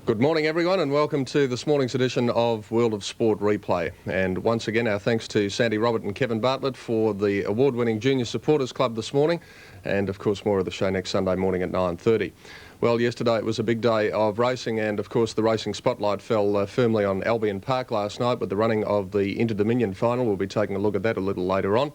Good morning everyone and welcome to this morning's edition of World of Sport Replay. And once again our thanks to Sandy Robert and Kevin Bartlett for the award-winning Junior Supporters Club this morning, and of course more of the show next Sunday morning at 9:30. Well, yesterday it was a big day of racing, and of course the racing spotlight fell firmly on Albion Park last night with the running of the Inter-Dominion final. We'll be taking a look at that a little later on.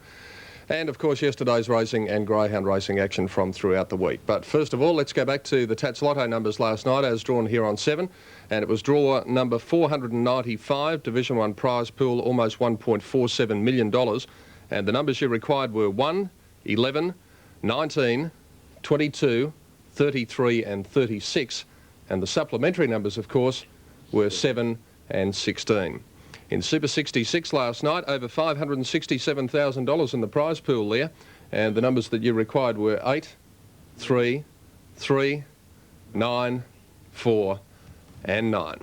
And of course yesterday's racing and greyhound racing action from throughout the week. But first of all, let's go back to the Tats Lotto numbers last night as drawn here on 7. And it was draw number 495, Division 1 prize pool, almost $1.47 million. And the numbers you required were 1, 11, 19, 22, 33 and 36. And the supplementary numbers, of course, were 7 and 16. In Super 66 last night, over $567,000 in the prize pool there, and the numbers that you required were 8, 3, 3, 9, 4 and 9.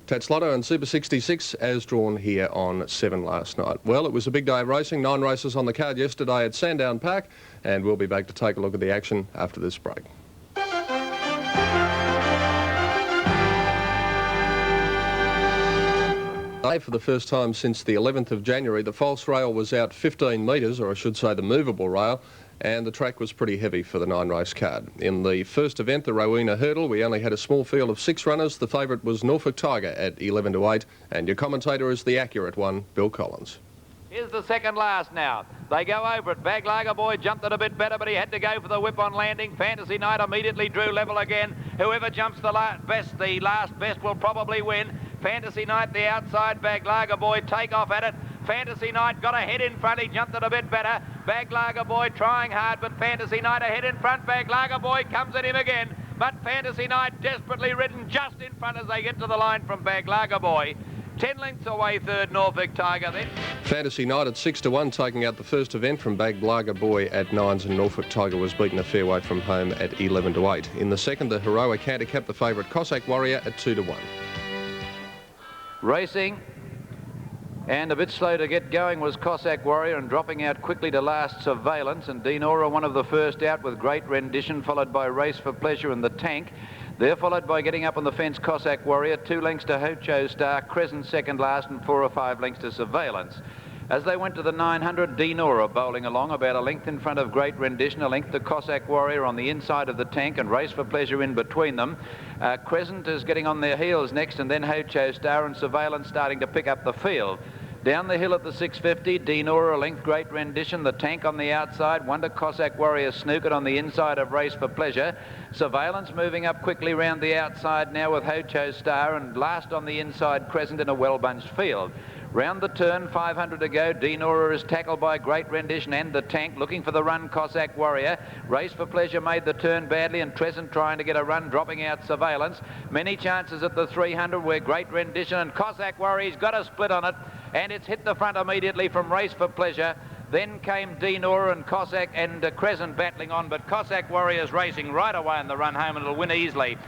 Tats Lotto and Super 66 as drawn here on 7 last night. Well, it was a big day of racing, 9 races on the card yesterday at Sandown Park, and we'll be back to take a look at the action after this break. For the first time since the 11th of January, the false rail was out 15 metres, or I should say the movable rail, and the track was pretty heavy for the 9-race card. In the first event, the Rowena Hurdle, we only had a small field of 6 runners. The favourite was Norfolk Tiger at 11 to 8, and your commentator is the accurate one, Bill Collins. Here's the second last now. They go over it. Bag Lager Boy jumped it a bit better, but he had to go for the whip on landing. Fantasy Night immediately drew level again. Whoever jumps the last best will probably win. Fantasy Night, the outside. Bag Lager Boy take off at it. Fantasy Night got ahead in front. He jumped it a bit better. Bag Lager Boy trying hard, but Fantasy Night ahead in front. Bag Lager Boy comes at him again, but Fantasy Night desperately ridden just in front as they get to the line from Bag Lager Boy. 10 lengths away, third Norfolk Tiger then. Fantasy Night at 6 to 1, taking out the first event from Bag Lager Boy at 9s, and Norfolk Tiger was beaten a fair way from home at 11 to 8. In the second, the heroic handicap, the favourite Cossack Warrior at 2 to 1. Racing, and a bit slow to get going was Cossack Warrior, and dropping out quickly to last Surveillance, and Dinora one of the first out with Great Rendition, followed by Race for Pleasure and the Tank. They're followed by getting up on the fence Cossack Warrior, 2 lengths to Hocho Star, Crescent second last, and 4 or 5 lengths to Surveillance. As they went to the 900, Dinora bowling along about a length in front of Great Rendition, a length to Cossack Warrior on the inside of the Tank, and Race for Pleasure in between them. Crescent is getting on their heels next, and then Hocho Star and Surveillance starting to pick up the field. Down the hill at the 650, Dinora, a length Great Rendition, the Tank on the outside, Wonder Cossack Warrior Snookered on the inside of Race for Pleasure. Surveillance moving up quickly round the outside now with Hocho Star, and last on the inside Crescent in a well-bunched field. Round the turn, 500 to go. Dinora is tackled by Great Rendition and the Tank, looking for the run Cossack Warrior. Race for Pleasure made the turn badly, and Crescent trying to get a run, dropping out Surveillance. Many chances at the 300 where Great Rendition and Cossack Warrior's got a split on it, and it's hit the front immediately from Race for Pleasure. Then came Dinora and Cossack and Crescent battling on, but Cossack Warrior's racing right away in the run home, and it'll win easily.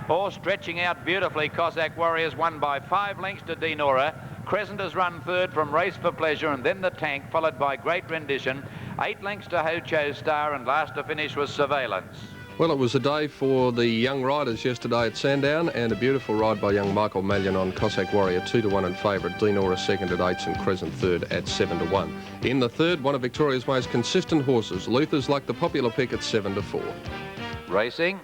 Or stretching out beautifully, Cossack Warriors won by 5 lengths to Dinora. Crescent has run third from Race for Pleasure, and then the Tank, followed by Great Rendition. 8 lengths to Hocho Star, and last to finish was Surveillance. Well, it was a day for the young riders yesterday at Sandown, and a beautiful ride by young Michael Mallion on Cossack Warrior, 2 to 1 in favourite. Dinora second at 8s, and Crescent third at 7 to 1. In the third, one of Victoria's most consistent horses, Luther's Luck, the popular pick at 7 to 4. Racing.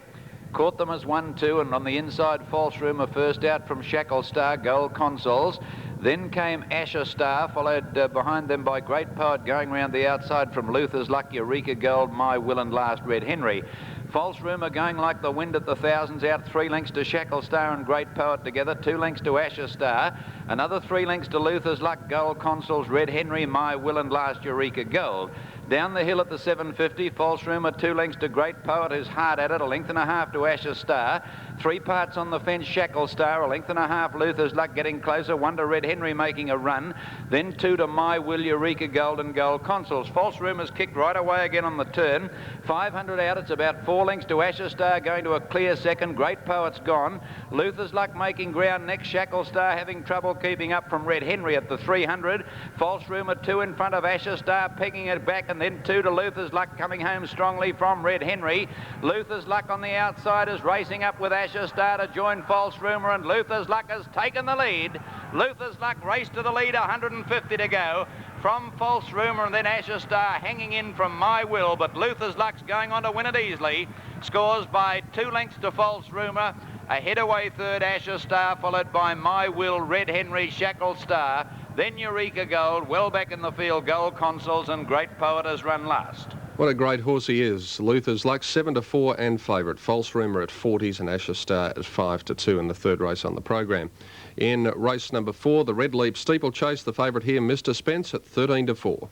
Caught them as 1-2, and on the inside, False Rumour first out from Shackle Star, Gold Consoles. Then came Asher Star, followed behind them by Great Poet going round the outside from Luther's Luck, Eureka Gold, My Will, and last Red Henry. False Rumour going like the wind at the thousands, out 3 lengths to Shackle Star and Great Poet together, 2 lengths to Asher Star, another 3 lengths to Luther's Luck, Gold Consoles, Red Henry, My Will, and last Eureka Gold. Down the hill at the 750, False Rumour, 2 lengths to Great Poet, who's hard at it, a length and a half to Asher Star. 3 parts on the fence, Shackle Star, a length and a half, Luther's Luck getting closer, 1 to Red Henry making a run, then 2 to My Will, Eureka Gold, and Gold Consoles. False Rumour's kicked right away again on the turn. 500 out, it's about 4 lengths to Asher Star, going to a clear second. Great Poet's gone. Luther's Luck making ground next, Shackle Star having trouble keeping up from Red Henry at the 300. False Rumour 2 in front of Asher Star, pegging it back, and then 2 to Luther's Luck, coming home strongly from Red Henry. Luther's Luck on the outside is racing up with Asher Star to join False Rumour, and Luther's Luck has taken the lead. Luther's Luck raced to the lead, 150 to go. From False Rumour, and then Asher Star hanging in from My Will, but Luther's Luck's going on to win it easily. Scores by 2 lengths to False Rumour. Ahead away third, Asher Star, followed by My Will, Red Henry, Shackle Star, then Eureka Gold, well back in the field, Gold Consols, and Great Poet has run last. What a great horse he is. Luther's Luck 7 to 4 and favourite. False Rumour at 40s and Asher Star at 5 to 2 in the third race on the program. In race number 4, the Red Leap Steeplechase, the favourite here, Mr. Spence at 13 to 4.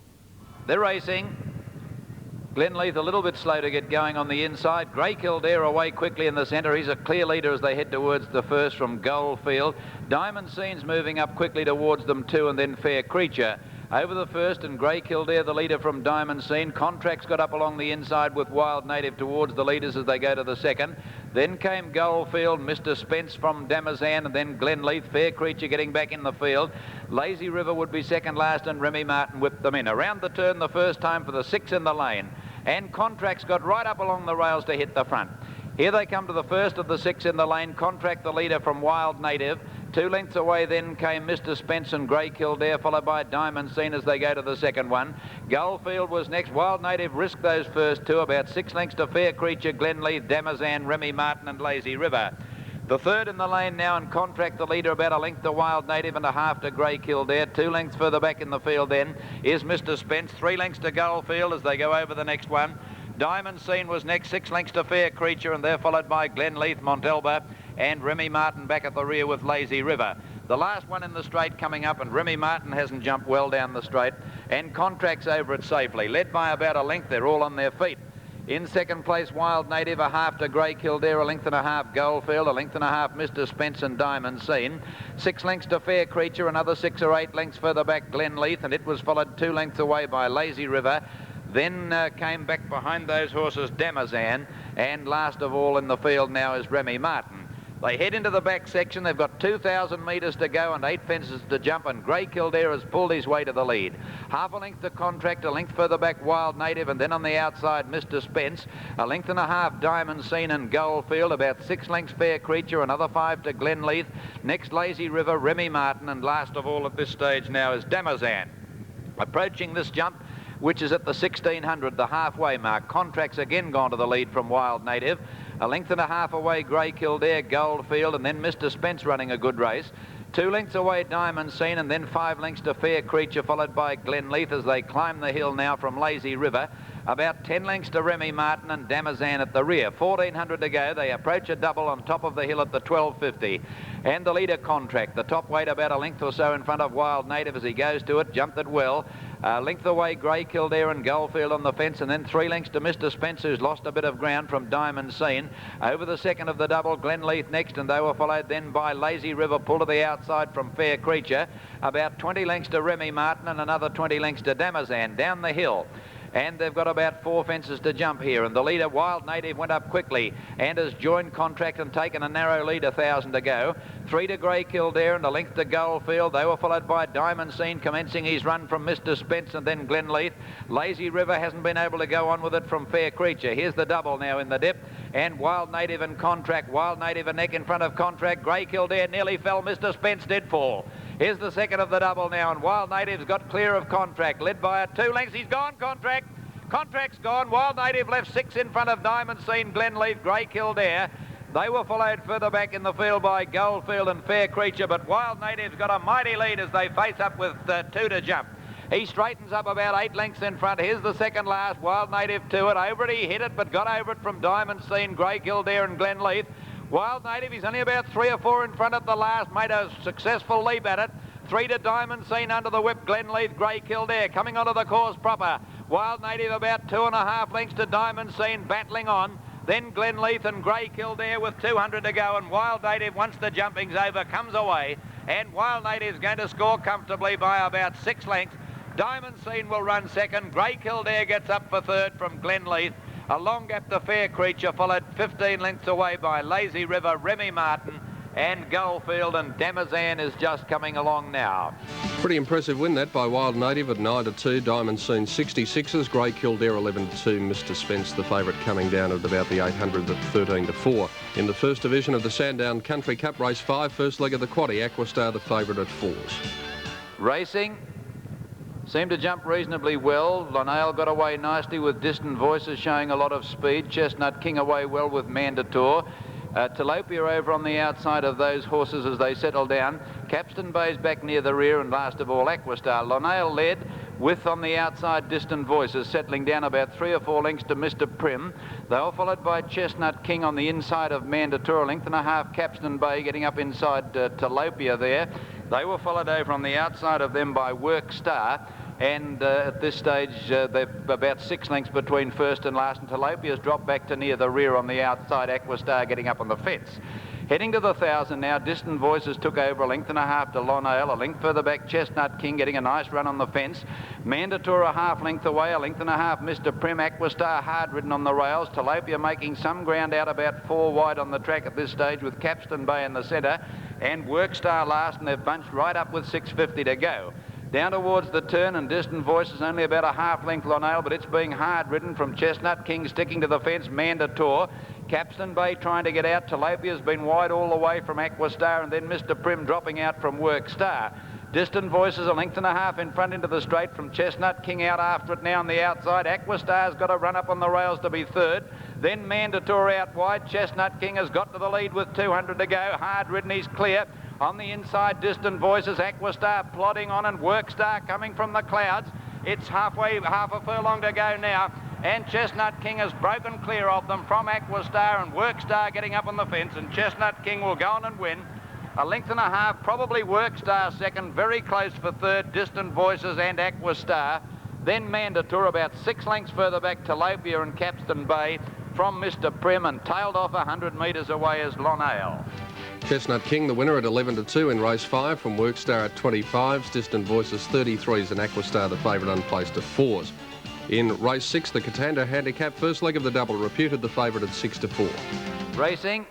They're racing. Glenleith a little bit slow to get going on the inside. Grey Kildare away quickly in the centre. He's a clear leader as they head towards the first from Goldfield. Diamond Scene's moving up quickly towards them too, and then Fair Creature. Over the first, and Grey Kildare the leader from Diamond Scene. Contracts got up along the inside with Wild Native towards the leaders as they go to the second. Then came Goldfield, Mr. Spence from Damazan, and then Glenleith. Fair Creature getting back in the field. Lazy River would be second last, and Remy Martin whipped them in. Around the turn the first time for the 6 in the lane. And Contracts got right up along the rails to hit the front. Here they come to the first of the 6 in the lane. Contract the leader from Wild Native. 2 lengths away then came Mr. Spence and Grey Kildare, followed by Diamond Scene as they go to the second one. Goldfield was next. Wild Native risked those first 2, about 6 lengths to Fair Creature, Glenleith, Damazan, Remy Martin and Lazy River. The third in the lane now, and Contract the leader, about a length to Wild Native and a half to Grey Kildare. 2 lengths further back in the field then is Mr. Spence. 3 lengths to Goldfield as they go over the next one. Diamond Scene was next, 6 lengths to Fair Creature, and they're followed by Glenleith, Montalba and Remy Martin back at the rear with Lazy River. The last one in the straight coming up, and Remy Martin hasn't jumped well down the straight, and Contracts over it safely, led by about a length. They're all on their feet. In second place, Wild Native, a half to Grey Kildare, a length and a half Goldfield, a length and a half Mr. Spence and Diamond Scene. 6 lengths to Fair Creature, another 6 or 8 lengths further back Glenleith, and it was followed 2 lengths away by Lazy River. Then came back behind those horses Damazan, and last of all in the field now is Remy Martin. They head into the back section. They've got 2,000 metres to go and 8 fences to jump, and Grey Kildare has pulled his way to the lead. Half a length to Contract, a length further back Wild Native, and then on the outside Mr. Spence, a length and a half Diamond Scene and Goldfield, about 6 lengths Fair Creature, another 5 to Glenleith. Next Lazy River, Remy Martin, and last of all at this stage now is Damazan. Approaching this jump, which is at the 1600, the halfway mark. Contracts again gone to the lead from Wild Native. A length and a half away Grey Kildare, Goldfield, and then Mr. Spence running a good race. 2 lengths away Diamond Scene, and then 5 lengths to Fair Creature, followed by Glenleith as they climb the hill now from Lazy River. About 10 lengths to Remy Martin and Damazan at the rear. 1400 to go. They approach a double on top of the hill at the 1250. And the leader Contract, the top weight about a length or so in front of Wild Native as he goes to it, jumped it well. Length away Grey Kildare and Goldfield on the fence, and then 3 lengths to Mr. Spence, who's lost a bit of ground from Diamond Scene. Over the second of the double, Glenleith next, and they were followed then by Lazy River, pulled to the outside from Fair Creature. About 20 lengths to Remy Martin and another 20 lengths to Damazan down the hill. And they've got about 4 fences to jump here, and the leader Wild Native went up quickly and has joined Contract and taken a narrow lead, 1,000 to go. 3 to Grey Kildare and a length to Goldfield. They were followed by Diamond Scene commencing his run from Mr. Spence and then Glenleith. Lazy River hasn't been able to go on with it from Fair Creature. Here's the double now in the dip, and Wild Native and Contract. Wild Native a neck in front of Contract. Grey Kildare nearly fell. Mr. Spence did fall. Here's the second of the double now, and Wild Native's got clear of Contract, led by a 2 lengths. He's gone, Contract. Contract's gone. Wild Native left 6 in front of Diamond Scene, Glenleith, Grey Kildare. They were followed further back in the field by Goldfield and Fair Creature, but Wild Native's got a mighty lead as they face up with 2 to jump. He straightens up about 8 lengths in front. Here's the second last. Wild Native to it. Over it, he hit it, but got over it from Diamond Scene, Grey Kildare and Glenleith. Wild Native, he's only about 3 or 4 in front at the last, made a successful leap at it. 3 to Diamond Scene under the whip, Glenleith, Grey Kildare coming onto the course proper. Wild Native about 2.5 lengths to Diamond Scene, battling on. Then Glenleith and Grey Kildare with 200 to go, and Wild Native, once the jumping's over, comes away. And Wild Native's going to score comfortably by about 6 lengths. Diamond Scene will run second. Grey Kildare gets up for third from Glenleith. A long gap to Fair Creature, followed 15 lengths away by Lazy River, Remy Martin and Goldfield, and Damazan is just coming along now. Pretty impressive win that by Wild Native at 9-2. Diamond Scene 66s. Grey Kildare 11-2. Mr. Spence, the favourite, coming down at about the 800 at 13-4. In the first division of the Sandown Country Cup, race 5, first leg of the quaddie. Aquastar the favourite at 4s. Racing seemed to jump reasonably well. Lonale got away nicely with Distant Voices showing a lot of speed. Chestnut King away well with Mandator. Tilapia over on the outside of those horses as they settle down. Capstan Bay's back near the rear, and last of all Aquastar. Lonale led with on the outside Distant Voices, settling down about 3 or 4 lengths to Mr. Prim. They were followed by Chestnut King on the inside of Mandator, a length and a half Capstan Bay getting up inside Tilapia there. They were followed over on the outside of them by Work Star. And at this stage, they're about 6 lengths between first and last, and Tilapia's dropped back to near the rear on the outside, Aquastar getting up on the fence. Heading to the 1,000 now, Distant Voices took over a length and a half to Lonale, a length further back, Chestnut King getting a nice run on the fence. Mandator a half length away, a length and a half, Mr. Prim, Aquastar hard ridden on the rails. Tilapia making some ground out about 4 wide on the track at this stage with Capstan Bay in the centre, and Workstar last, and they've bunched right up with 6:50 to go. Down towards the turn, and Distant Voices only about a half length Lonale, but it's being hard ridden from Chestnut King sticking to the fence, Mandator. Capstan Bay trying to get out. Tilapia's been wide all the way from Aquastar, and then Mr. Prim dropping out from Workstar. Distant Voices a length and a half in front into the straight from Chestnut King out after it now on the outside. Aquastar's got to run up on the rails to be third. Then Mandator out wide. Chestnut King has got to the lead with 200 to go. Hard ridden, he's clear. On the inside, Distant Voices, Aquastar plodding on, and Workstar coming from the clouds. It's half a furlong to go now, and Chestnut King has broken clear of them from Aquastar, and Workstar getting up on the fence, and Chestnut King will go on and win. A length and a half, probably Workstar second, very close for third, Distant Voices and Aquastar. Then Mandator about 6 lengths further back, Tilapia and Capstan Bay from Mr. Prim, and tailed off 100 metres away as Lonale. Chestnut King, the winner at 11-2 in race 5 from Workstar at 25s, Distant Voices 33s, and Aquastar the favourite unplaced at 4s. In race 6, the Katanda Handicap, first leg of the double, Reputed the favourite at 6-4. Racing,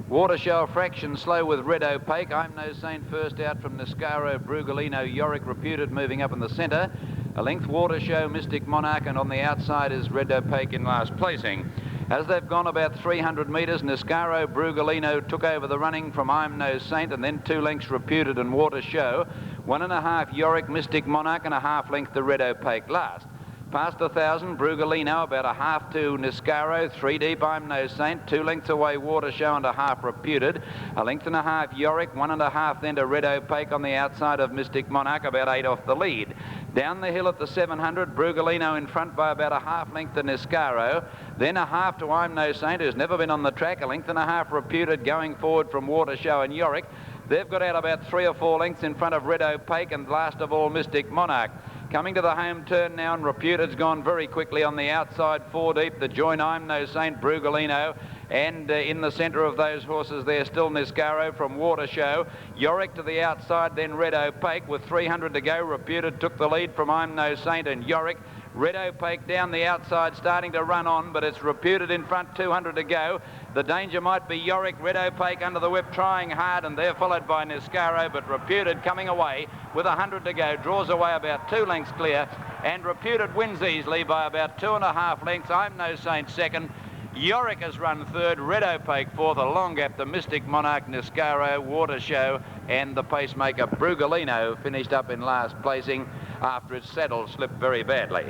Water Show fraction slow with Red Opaque. I'm No Saint first out from Niscaro, Brugolino, Yorick Reputed moving up in the centre. A length Water Show, Mystic Monarch, and on the outside is Red Opaque in last placing. As they've gone about 300 metres, Niscaro, Brugolino took over the running from I'm No Saint, and then 2 lengths Reputed and Water Show. 1.5 Yorick, Mystic Monarch, and a half length to Red Opaque last. Past 1,000, Brugolino about a half to Niscaro, 3 deep I'm No Saint, 2 lengths away Water Show and a half Reputed, a length and a half Yorick, 1.5 then to Red Opaque on the outside of Mystic Monarch, about 8 off the lead. Down the hill at the 700, Brugolino in front by about a half length to Niscaro, then a half to I'm No Saint, who's never been on the track, a length and a half Reputed going forward from Water Show and Yorick. They've got out about 3 or 4 lengths in front of Red Opaque, and last of all Mystic Monarch. Coming to the home turn now, and Reputed's gone very quickly on the outside, 4 deep. The join I'm No Saint, Brugolino, and in the centre of those horses there still Niscaro from Water Show. Yorick to the outside, then Red Opaque with 300 to go. Reputed took the lead from I'm No Saint and Yorick. Red Opaque down the outside starting to run on, but it's Reputed in front, 200 to go. The danger might be Yorick, Red Opaque under the whip trying hard, and they're followed by Niscaro, but Reputed coming away with 100 to go, draws away about 2 lengths clear, and Reputed wins easily by about 2.5 lengths. I'm No Saint second. Yorick has run third, Red Opaque fourth, a long gap to Mystic Monarch, Niscaro, Water Show, and the pacemaker Brugolino finished up in last placing after its saddle slipped very badly.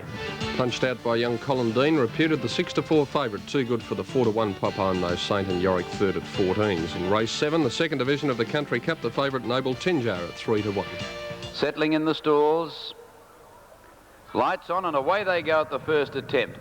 Punched out by young Colin Dean, Reputed the 6-4 favourite, too good for the 4-1 Pop I'm No Saint, and Yorick third at 14s. In race 7, the second division of the Country Cup, the favourite Noble Tinjar at 3-1. Settling in the stalls, lights on, and away they go at the first attempt.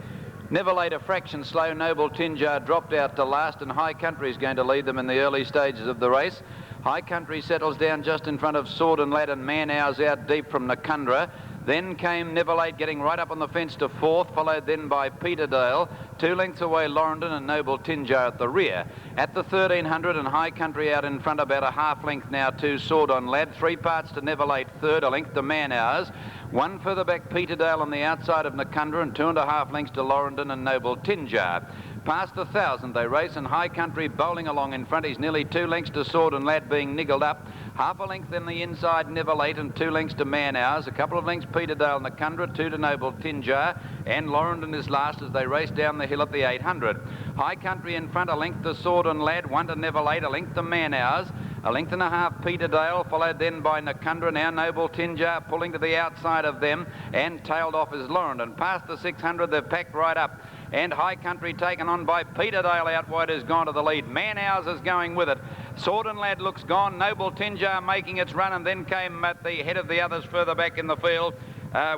Never laid a fraction slow, Noble Tinjar dropped out to last, and High Country is going to lead them in the early stages of the race. High Country settles down just in front of Sword and Lad, and Man Hours out deep from Nakundra. Then came Never Late getting right up on the fence to fourth, followed then by Peterdale. 2 lengths away Lorendon and Noble Tinjar at the rear. At the 1300 and High Country out in front about a half length now to Sword on Lad. 3 parts to Never Late third, a length to Man Hours. 1 further back Peterdale on the outside of Nakundra, and 2.5 lengths to Lorendon and Noble Tinjar. Past the 1,000 they race, and High Country bowling along in front. He's nearly 2 lengths to Sword and Lad being niggled up. Half a length in the inside, Never Late, and 2 lengths to Man Hours. A couple of lengths Peterdale, Nakundra, 2 to Noble Tinjar, and Lorendon is last as they race down the hill at the 800. High Country in front, a length to Sword and Lad, 1 to Never Late, a length to Man Hours. A length and a half Peterdale, followed then by Nakundra. Now Noble Tinjar pulling to the outside of them, and tailed off is Lorendon. Past the 600 they've packed right up, and High Country taken on by Peterdale out wide has gone to the lead. Man Hours is going with it. Sword and Lad looks gone. Noble Tinjar making its run, and then came at the head of the others further back in the field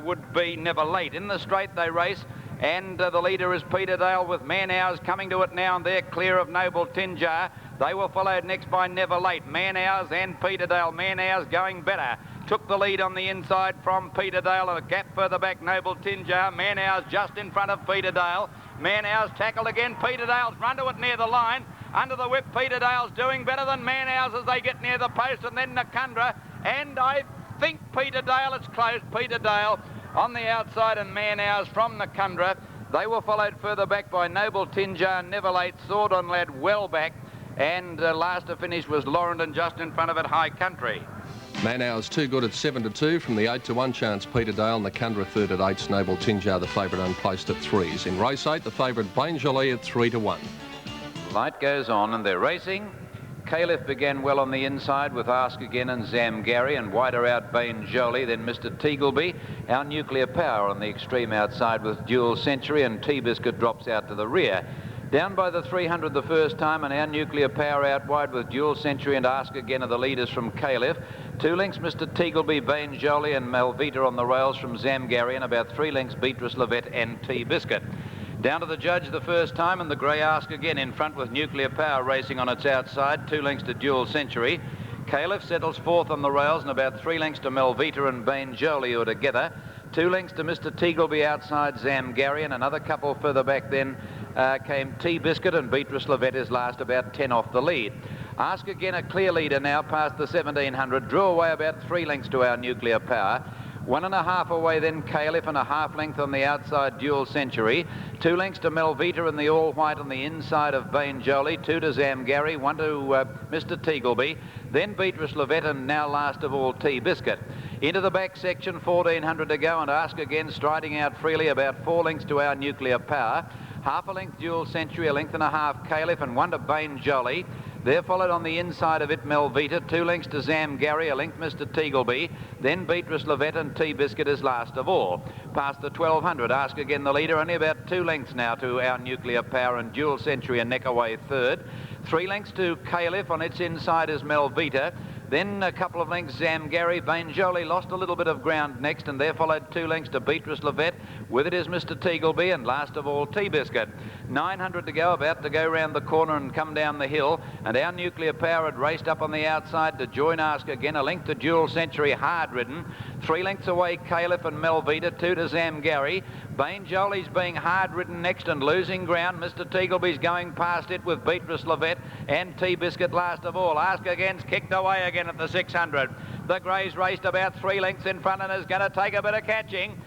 would be Never Late. In the straight they race, and the leader is Peterdale with Man Hours coming to it now, and they're clear of Noble Tinjar. They were followed next by Never Late, Man Hours and Peterdale. Man Hours going better. Took the lead on the inside from Peterdale, and a gap further back Noble Tinjar. Man Hours just in front of Peterdale. Man Hours tackled again. Peterdale's run to it near the line. Under the whip, Peterdale's doing better than Man Hours as they get near the post, and then Nakundra. And I think Peterdale, it's close. Peterdale on the outside, and Man Hours from Nakundra. They were followed further back by Noble Tinjar, Never Late, Sword on Lad well back, and last to finish was Lorendon just in front of it, High Country. Man Hours too good at 7-2 from the 8 to 1 chance. Peterdale, Nakundra third at 8s. Noble Tinjar the favourite unplaced at 3s. In race 8, the favourite Bain Jolie at 3 to 1. Light goes on and they're racing. Caliph began well on the inside with Ask Again and Zamgari, and wider out Bain Jolie, then Mr. Teagleby. Our Nuclear Power on the extreme outside with Dual Century, and T-Biscuit drops out to the rear. Down by the 300 the first time, and Our Nuclear Power out wide with Dual Century and Ask Again are the leaders from Caliph. 2 lengths Mr. Teagleby, Bain Jolie and Malvita on the rails from Zamgari, and about 3 lengths Beatrice Levette and T-Biscuit. Down to the judge the first time, and the grey Ask Again in front with Nuclear Power racing on its outside. 2 lengths to Dual Century. Caliph settles fourth on the rails, and about 3 lengths to Malvita and Bain Jolie who are together. 2 lengths to Mr. Teagleby outside Zamgari, and another couple further back then came T-Biscuit, and Beatrice Levette is last, about 10 off the lead. Ask Again a clear leader now past the 1700, drew away about 3 lengths to Our Nuclear Power. 1.5 away then Caliph, and a half length on the outside Dual Century. 2 lengths to Malvita in the all white on the inside of Bain Jolie. 2 to Zamgari, 1 to Mr. Teagleby, then Beatrice Levette, and now last of all T-Biscuit. Into the back section, 1400 to go, and Ask Again striding out freely, about 4 lengths to Our Nuclear Power. Half a length Dual Century, a length and a half Caliph, and 1 to Bain Jolie. They're followed on the inside of it Malvita, 2 lengths to Zamgari, a length Mr. Teagleby, then Beatrice Levette, and T-Biscuit is last of all. Past the 1200, Ask Again the leader, only about 2 lengths now to Our Nuclear Power, and Dual Century a neck away third. 3 lengths to Caliph, on its inside is Malvita. Then a couple of lengths Zamgari. Bain Jolie lost a little bit of ground next, and there followed 2 lengths to Beatrice Levette. With it is Mr. Teagleby, and last of all T-Biscuit. 900 to go, about to go round the corner and come down the hill, and Our Nuclear Power had raced up on the outside to join Ask Again, a length to Dual Century, hard ridden. 3 lengths away Caliph and Malvita, 2 to Zamgari. Bain Jolie's being hard ridden next and losing ground. Mr. Teagleby's going past it with Beatrice Levette and T-Biscuit last of all. Ask Again's kicked away again at the 600. The Greys raced about 3 lengths in front and is going to take a bit of catching.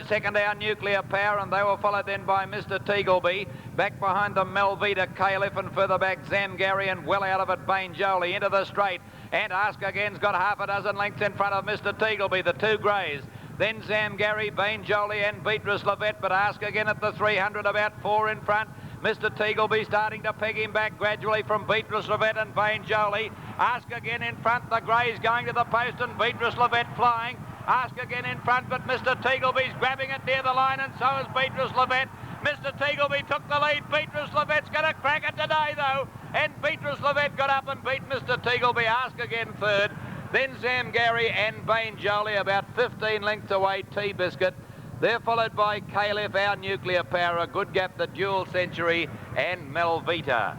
Second Our Nuclear Power, and they were followed then by Mr. Teagleby. Back behind them Malvita, Caliph, and further back Zamgari, and well out of it Bain Jolie into the straight. And Ask Again's got half a dozen lengths in front of Mr. Teagleby, the 2 Greys. Then Zamgari, Bain Jolie and Beatrice Levette, but Ask Again at the 300, about 4 in front. Mr. Teagleby starting to peg him back gradually from Beatrice Levette and Bain Jolie. Ask Again in front, the Greys going to the post, and Beatrice Levette flying. Ask Again in front, but Mr. Teagleby's grabbing it near the line, and so is Beatrice Levette. Mr. Teagleby took the lead. Beatrice Levette's going to crack it today, though. And Beatrice Levette got up and beat Mr. Teagleby. Ask Again third. Then Zamgari and Bain Jolie about 15 lengths away, T-Biscuit. They're followed by Caliph, Our Nuclear Power, a good gap, the Dual Century, and Malvita.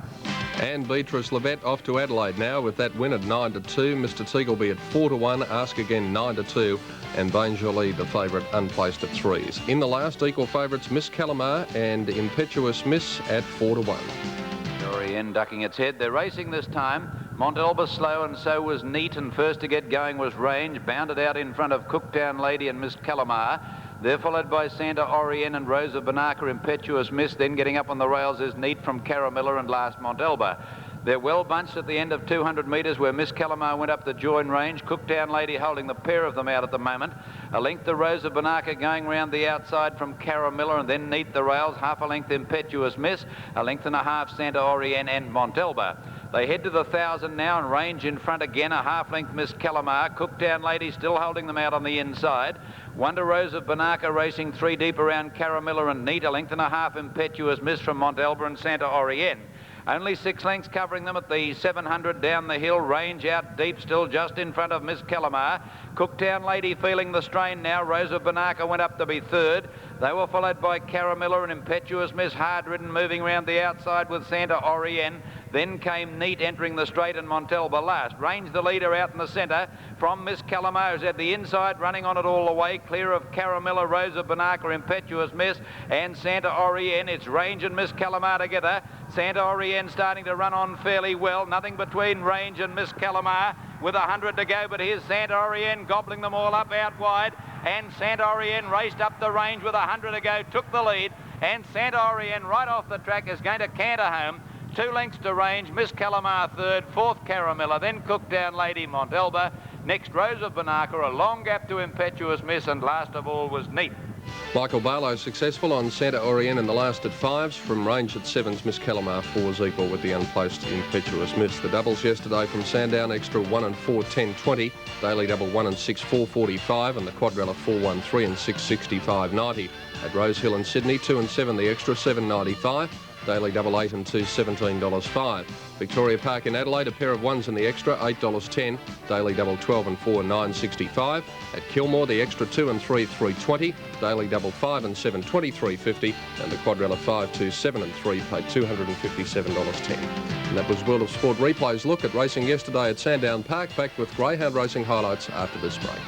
And Beatrice Levette off to Adelaide now with that win at 9-2. Mr. Teagleby at 4-1. Ask Again 9-2. And Bain Jolie the favourite unplaced at 3s. In the last, equal favourites Miss Calamar and Impetuous Miss at 4-1. Jory N ducking its head. They're racing this time. Montalba slow, and so was Neat, and first to get going was Range. Bounded out in front of Cooktown Lady and Miss Calamar. They're followed by Santa Orien and Rosa Banaka, Impetuous Miss. Then getting up on the rails is Neat from Caramilla, and last Montalba. They're well bunched at the end of 200 metres where Miss Calamar went up the join range. Cooktown Lady holding the pair of them out at the moment. A length to Rosa Banaka going round the outside from Caramilla, and then Neat the rails. Half a length Impetuous Miss. A length and a half Santa Orien and Montalba. They head to the 1,000 now, and range in front again. A half length Miss Calamar. Cooktown Lady still holding them out on the inside. Wonder Rosa Banaka racing 3 deep around Caramilla and Neat. A length and a half Impetuous Miss from Montalba and Santa Orien. Only 6 lengths covering them at the 700 down the hill. Range out deep still just in front of Miss Calamar. Cooktown Lady feeling the strain now. Rosa Banaka went up to be third. They were followed by Caramilla and Impetuous Miss, hard ridden, moving round the outside with Santa Orien. Then came Neat entering the straight, and Montalba last. Range the leader out in the centre from Miss Calamar, who's at the inside, running on it all the way, clear of Caramilla, Rosa Banaka, Impetuous Miss and Santa Orien. It's Range and Miss Calamar together. Santa Orien starting to run on fairly well. Nothing between Range and Miss Calamar with 100 to go, but here's Santa Orien gobbling them all up out wide, and Santa Orien raced up the range with 100 to go, took the lead, and Santa Orien right off the track is going to canter home. 2 lengths to Range, Miss Calamar third, fourth Caramilla, then Cooktown Lady, Montalba, next Rosa Banaka, a long gap to Impetuous Miss, and last of all was Neat. Michael Barlow successful on Santa Orien in the last at 5s. From range at 7s, Miss Calamar 4s equal with the unplaced Impetuous Miss. The doubles yesterday from Sandown, extra 1 and 4, 10.20. Daily double 1 and 6, 4.45. And the quadrella 4, 1, 3 and 6, 65.90. At Rosehill and Sydney, 2 and 7, the extra 7.95. Daily double 8 and 2, $17.05. Victoria Park in Adelaide, a pair of 1s in the extra, $8.10. Daily double 12 and 4, $9.65. At Kilmore, the extra 2 and 3, $3.20. Daily double 5 and 7, $23.50. And the quadrella 5, 2, 7 and 3 paid $257.10. And that was World of Sport Replay's look at racing yesterday at Sandown Park. Back with greyhound racing highlights after this break.